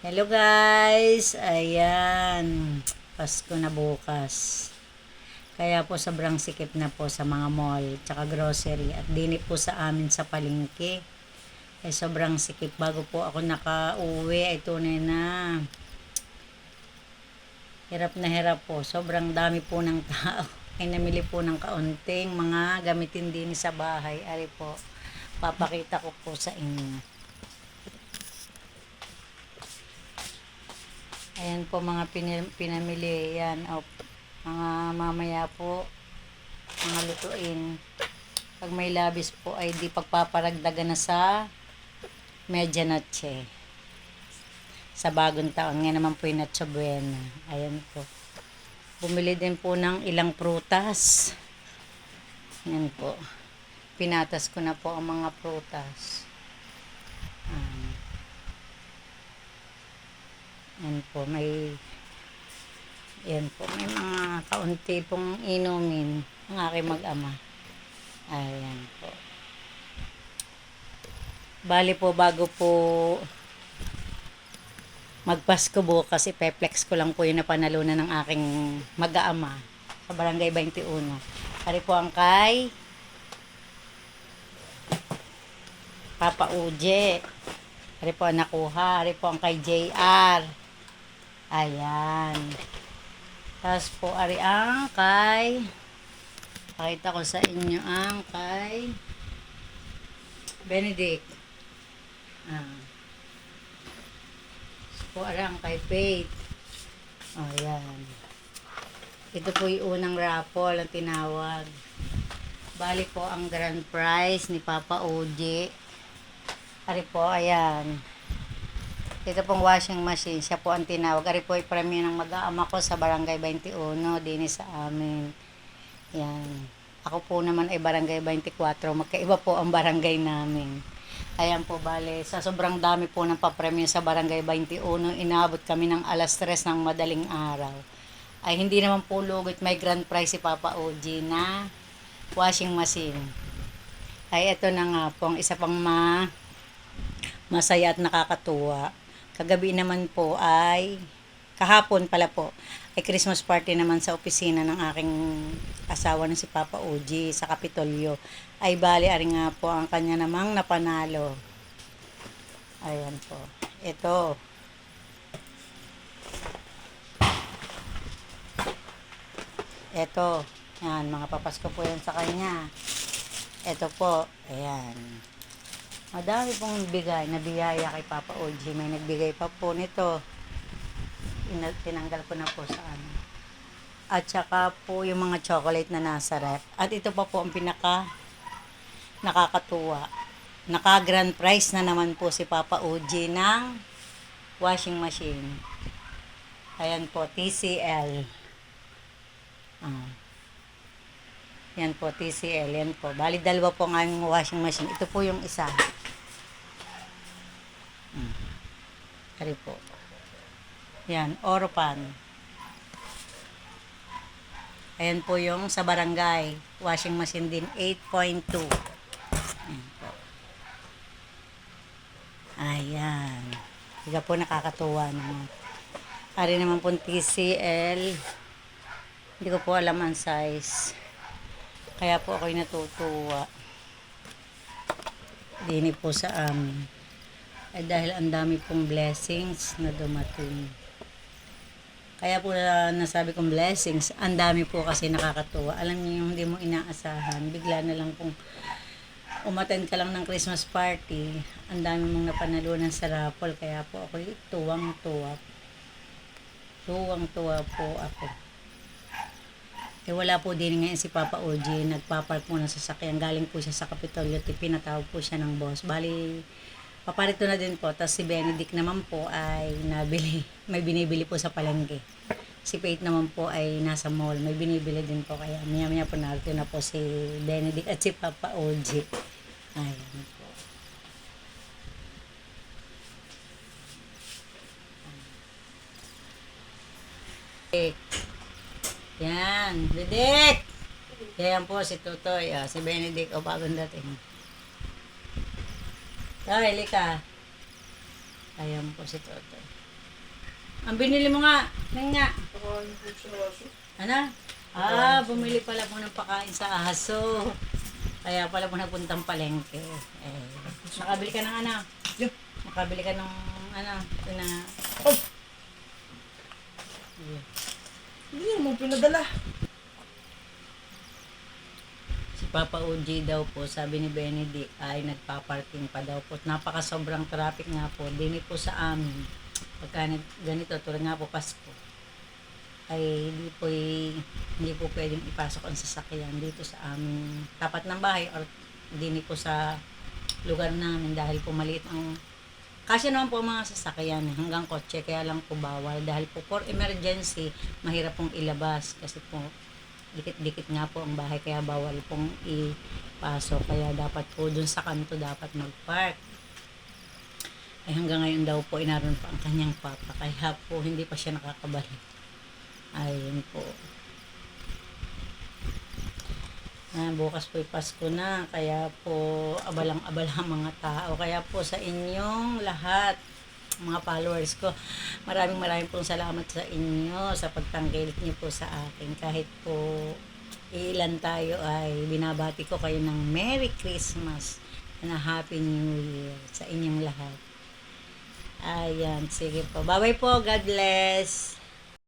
Hello guys! Ayan, Pasko na bukas. Kaya po sobrang sikip na po sa mga mall, tsaka grocery at dini po sa amin sa palengke. Ay sobrang sikip. Bago po ako nakauwi ay tunay na hirap po. Sobrang dami po ng tao. Ay namili po ng kaunting mga gamitin din sa bahay. Ari po, papakita ko po sa inyo. Ayan po mga pinamili. Yan. Mga mamaya po. Mga lutuin. Pag may labis po ay di pagpaparagdagan na sa medianoche. Sa bagong taon. Ngayon naman po yung Noche Buena. Ayan po. Bumili din po ng ilang prutas. Yan po. Pinatas ko na po ang mga prutas. Yan po, may mga kaunti pong inumin ang aking mag-ama. Ayan po. Bali po, bago po magpasko bukas, ipeplex ko lang po yung napanalunan ng aking mag-ama sa Barangay 21. Ari po ang kay Papa Uje. Ari po ang nakuha. Ari po ang kay JR. Ayan. Tapos po, ari ang kay, pakita ko sa inyo ang kay Benedict. Tapos po, ari ang kay Faith. Ayan. Ito po yung unang raffle ang tinawag. Bali po ang grand prize ni Papa Oji. Ari po, ayan. Ito pong washing machine, siya po ang tinawag. Ari po ay premyo ng mag-aama ko sa Barangay 21, din sa amin. Yan. Ako po naman ay Barangay 24, magkaiba po ang barangay namin. Ayan po, bale, sa sobrang dami po ng papremyo sa Barangay 21, inabot kami ng alas 3 ng madaling araw. Ay hindi naman po lugit, may grand prize si Papa Oji na washing machine. Ay ito na nga po, ang isa pang masaya at nakakatuwa. Kagabi naman po ay, kahapon pala po, ay Christmas party naman sa opisina ng aking asawa na si Papa Oji sa Kapitolyo. Ay bali, ari nga po ang kanya namang napanalo. Ayan po. Ito. Ito. Yan, mga papasko po yan sa kanya. Ito po. Ayan. Madami pong bigay na biyaya kay Papa Oji. May nagbigay pa po nito. Tinanggal ko na po sa ano. At saka po yung mga chocolate na nasa ref. At ito pa po ang pinaka nakakatuwa. Naka grand prize na naman po si Papa Oji ng washing machine. Ayan po, TCL. Yan po, TCL. Yan po. Bali, dalawa po nga yung washing machine. Ito po yung isa. Kari po. Yan, Oropan. Ayan po yung sa barangay. Washing machine din, 8.2. Ayan po. Ayan. Higa po nakakatuwa naman. Ari naman po TCL. Hindi ko po alam ang size. Kaya po ako'y natutuwa. Dini po sa amin. Dahil ang dami pong blessings na dumating. Kaya po nasabi kong blessings, ang dami po kasi nakakatuwa. Alam niyo yung hindi mo inaasahan, bigla na lang kung umattend ka lang ng Christmas party, ang dami mong napanalunan sa raffle. Kaya po ako tuwang-tuwa. Tuwang-tuwa po ako. Wala po din ngayon si Papa Oji, nagpapark muna sa sasakyan. Galing po siya sa Kapitolyo, pinatawag po siya ng boss. Bali, paparito na din po. Tapos si Benedict naman po ay may binibili po sa palengke. Si Faith naman po ay nasa mall, may binibili din po. Kaya maya po narito na po si Benedict at si Papa Oji. Ayan po. Yan, Benedict! Yan po si Tutoy, si Benedict, bagong dating. Ay, lika. Ayan po si Totoy. Ang binili mo nga. Nang nga. Pakain po sa aso. Ano? Bumili pala po ng pakain sa aso. Kaya pala po nagpuntang palengke. Nakabili ka ng ano? Yeah. Nakabili ka ng ano? Ito na. Oh! Hindi mo pinadala. Si Papa Uji daw po, sabi ni Benedict, ay nagpa-parking pa daw po. Napaka sobrang traffic nga po. Dini po sa amin. Pagka ganito, tulad nga po Pasko, ay hindi po pwedeng ipasok ang sasakyan dito sa aming tapat ng bahay or dini po sa lugar namin dahil po maliit ang kasi naman po ang mga sasakyan hanggang kotse, kaya lang po bawal dahil po for emergency mahirap pong ilabas kasi po dikit-dikit nga po ang bahay kaya bawal pong ipasok, kaya dapat po dun sa kanto dapat mag-park. Ay hanggang ngayon daw po inaroon pa ang kanyang papa kaya po hindi pa siya nakakabalik. Ayun po. Bukas po Pasko na, kaya po abalang-abala ang mga tao. Kaya po sa inyong lahat, mga followers ko, maraming pong salamat sa inyo sa pagtangkilik niyo po sa akin. Kahit po ilan tayo ay binabati ko kayo ng Merry Christmas and a Happy New Year sa inyong lahat. Ayan, sige po. Bye-bye po. God bless.